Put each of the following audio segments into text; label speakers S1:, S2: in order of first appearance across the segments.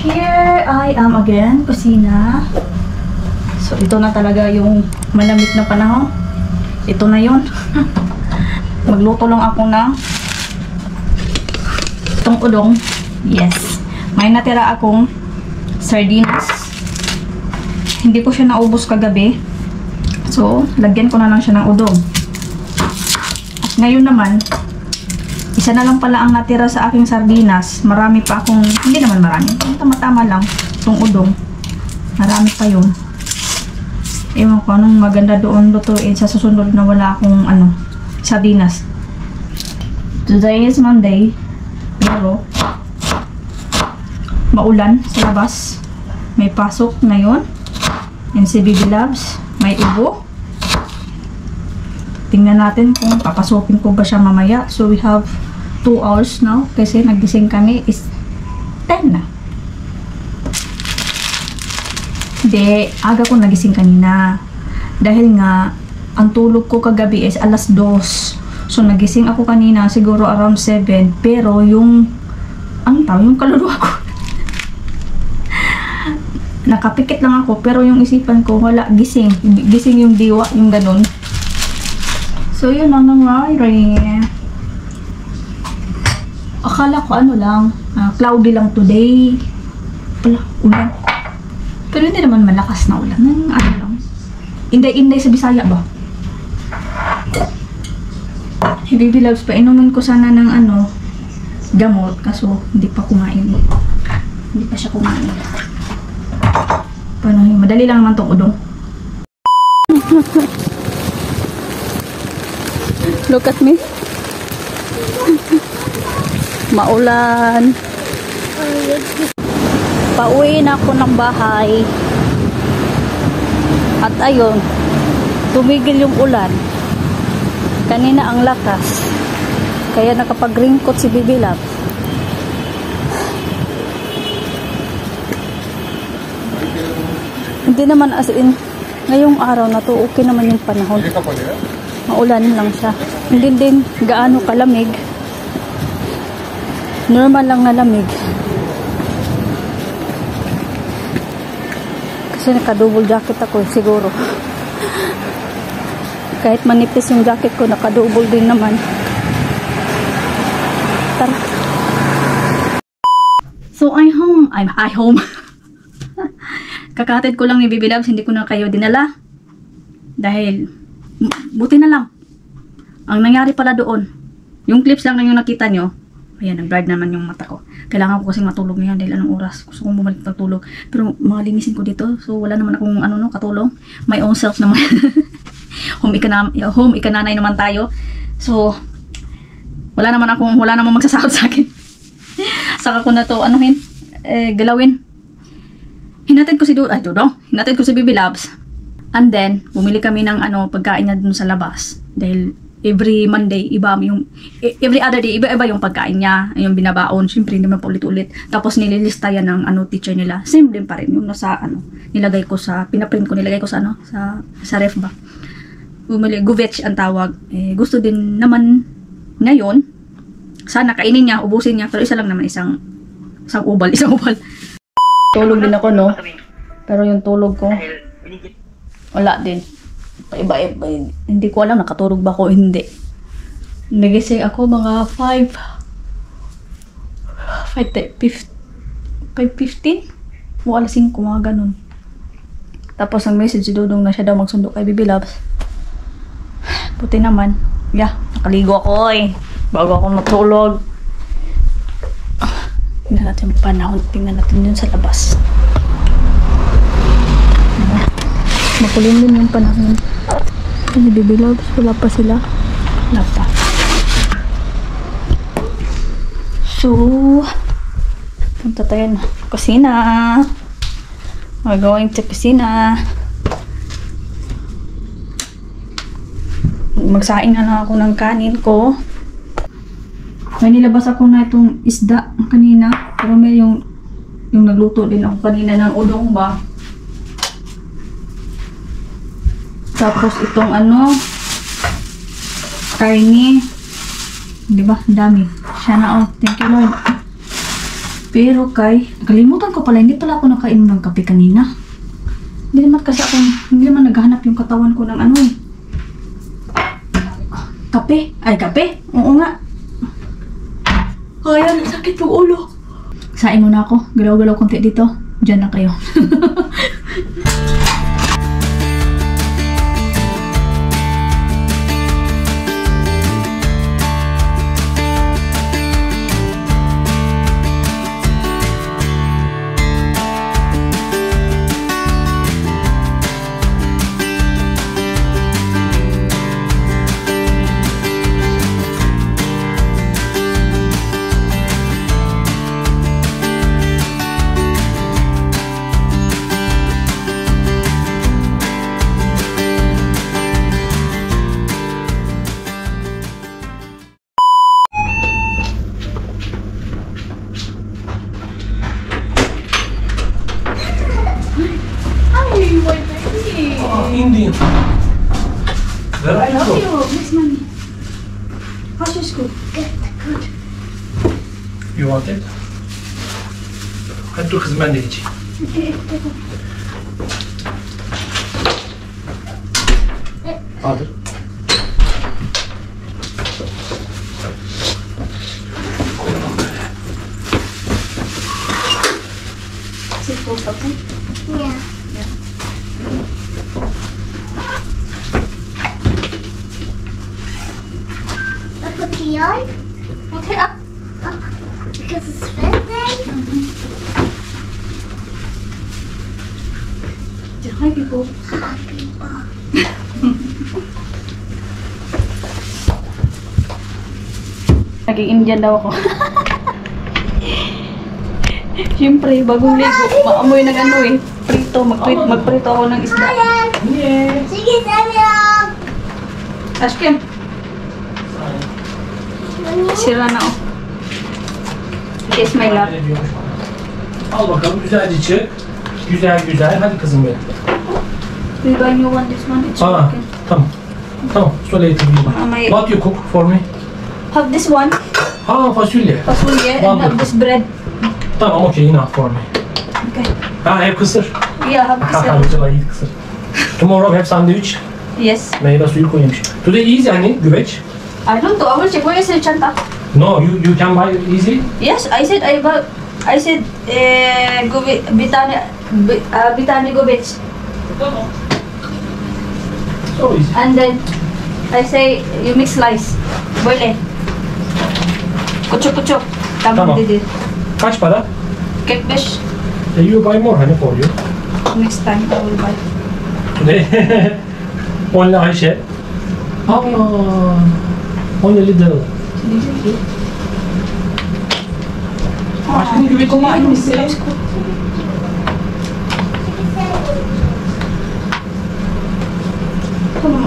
S1: here I am again, kusina. So, ito na talaga yung malamig na panahon. Ito na yun. Magluto lang ako ng itong udong. Yes. May natira akong sardinas. Hindi ko siya naubos kagabi. So, lagyan ko na lang siya ng udong. At ngayon naman, isa na lang pala ang natira sa aking sardinas. Marami pa akong, hindi naman marami. Tama-tama lang itong udong. Marami pa yun. Ewan ko anong maganda doon lutuin sa susunod na wala akong sardinas. Today is Monday. Pero maulan sa labas. May pasok ngayon. And si Baby Loves, may ibo. Tingnan natin kung papasukin ko ba siya mamaya. So we have 2 hours now. Kasi nagising kami is 10 na. Hindi, aga ko nagising kanina. Dahil nga, ang tulog ko kagabi is alas 2. So, nagising ako kanina siguro around 7. Pero yung, yung kaluluwa ko. Nakapikit lang ako. Pero yung isipan ko, wala, gising. Gising yung diwa, yung ganun. So, yun ang nangyari. Akala ko lang, cloudy lang today. Wala, ulan. Pero hindi naman malakas na ulan. Lang. Inday-inday sa Bisaya ba? Hey, Baby Loves, painumin ko sana ng gamot. Kaso, hindi pa kumain. Hindi pa siya kumain. Paano yun? Madali lang naman tong udong. Look at me. Maulan. Pauwi na ako ng bahay. At ayun, tumigil yung ulan. Kanina ang lakas. Kaya nakapag-ringkot si Baby Love. Hindi naman as in, ngayong araw na to, okay naman yung panahon. Maulan lang siya. Hindi din gaano kalamig. Normal lang na lamig. Kasi naka-double jacket ako siguro. Kahit manipis yung jacket ko, naka-double din naman. Tara. So, I'm home. Kakatid ko lang ni Baby Loves, hindi ko na kayo dinala. Dahil, buti na lang. Ang nangyari pala doon, yung clips lang na yung nakita nyo, ayan, nag-blurred naman yung mata ko. Kailangan ko kasing matulog ngayon dahil anong oras. Gusto kong bumalik pagtulog. Pero mga linisin ko dito. So wala naman akong katulong. My own self naman. home ikananay naman tayo. So wala naman magsasahod sa akin. Saka ko na to galawin. Hinatid ko si hinatid ko si Baby Loves. And then bumili kami ng pagkain na dun sa labas. Dahil every Monday, every other day, iba-iba yung pagkain niya, yung binabaon, syempre hindi man pa ulit-ulit. Tapos nililista yan ng teacher nila. Same din pa rin, yung nasa, nilagay ko sa sa ref ba. Guvech ang tawag. Gusto din naman na yun. Sana kainin niya, ubusin niya, pero isa lang naman, isang ubal. Tulog din ako, no? Pero yung tulog ko, wala din. Iba-iba. Hindi ko alam nakatulog ba ako hindi. Nagising ako mga 5:15 o alas 5 mga ganun. Tapos ang message si Dudong na siya daw magsundo kay Baby Loves. Puti naman. Yeah, nakaligo ako bago ako matulog. Tingnan natin yung panahon. Tingnan natin yun sa labas. Makulim din yung panahon. Kasi Baby Loves, wala pa sila. Wala pa. So, punta tayo na kusina. We're going to kusina. Magsaing na lang ako ng kanin ko. May nilabas ako na itong isda kanina. Pero may yung nagluto din ako kanina ng udong ba. Tapos itong karne. Diba? Ang dami. Siya na, thank you Lord. Pero nakalimutan ko pala, hindi pala ako nakainom ng kape kanina. Hindi naman naghahanap yung katawan ko ng ano eh. Kape? Ay, kape? Oo nga. Ayan, sakit yung ulo. Sain muna ako. Galaw-galaw konti dito. Diyan na kayo.
S2: Indian. Where are
S1: I love
S2: you
S1: you, Miss Money. How's your school?
S3: Good.
S2: You want it? هاتوا خزمان ديجي. حاضر.
S1: Is it full something?
S3: Yeah. I put the on
S1: Okay, up.
S3: because it's Wednesday.
S1: Hi, people. Naging Indian daw ako. Siyempre, bagong ligo, maamoy ng ano eh. Magprito ako ng isda.
S2: Yeah.
S3: Sige, Samuel.
S1: Ashkim, sira na oh. Kiss my love.
S2: Al bakalım güzelce çık. Güzel. Hadi kızım benim.
S1: Do you want this one? It's
S2: Aa,
S1: okay.
S2: tamam. Tamam. So later we
S1: May-
S2: What you cook for me?
S1: Have this one,
S2: Fasulye.
S1: fasulye, and have this bread.
S2: Tamam, okay, enough for me.
S1: Okay.
S2: Have kısır.
S1: Yeah, have
S2: Haha,
S1: this.
S2: güzel iyi kısır. Tomorrow have sandwich.
S1: Yes.
S2: Meyve suyu koymuş. Today easy hani güveç.
S1: I don't know. I will check. Where is the chanta?
S2: No, you can buy easy.
S1: Yes, I said Bitani Gubich.
S2: So easy.
S1: And then I say you mix slice. Boile. Kucho.
S2: Tamam.
S1: Did it.
S2: Kaç para?
S1: Cake fish.
S2: You buy more honey for you.
S1: Next time I will buy.
S2: Today only Ayşe. Only little. Aşkım güveç
S1: Kumain mo
S2: misin?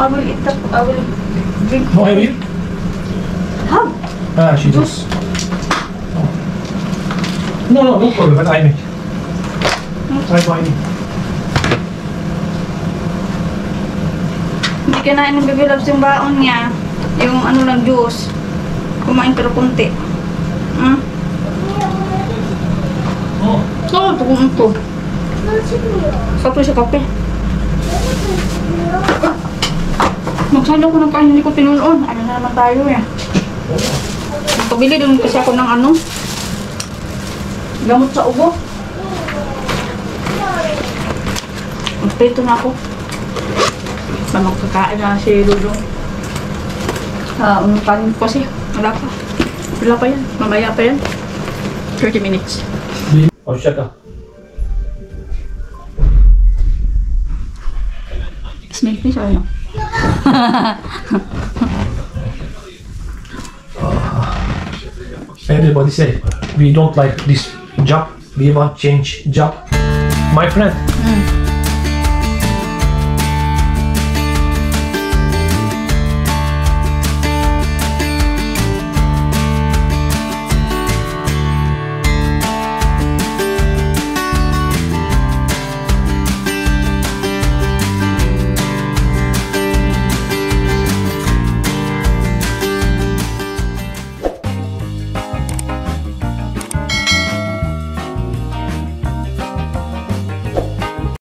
S1: I will eat that. I will drink.
S2: No, have you?
S1: Have.
S2: She does. No problem, but I make. I buy it.
S1: Hindi kinain ng baby loves yung baon niya. Yung ano lang juice. Kumain pero kunti.
S2: Oh.
S1: Oo, ito. Kape sa kape. Magsalo ko ng kain, hindi ko tinuloon. Ano na naman tayo eh. Pabili doon kasi ako ng ano. Gamot sa ubo. Magprito na ako. Magkakain na si Lulong. Kanin ko kasi. Wala pa yan. Mamaya pa yan. 30 minutes.
S2: Hoşça kal.
S1: Smell fish or no?
S2: Everybody say we don't like this job. We want change job. My friend,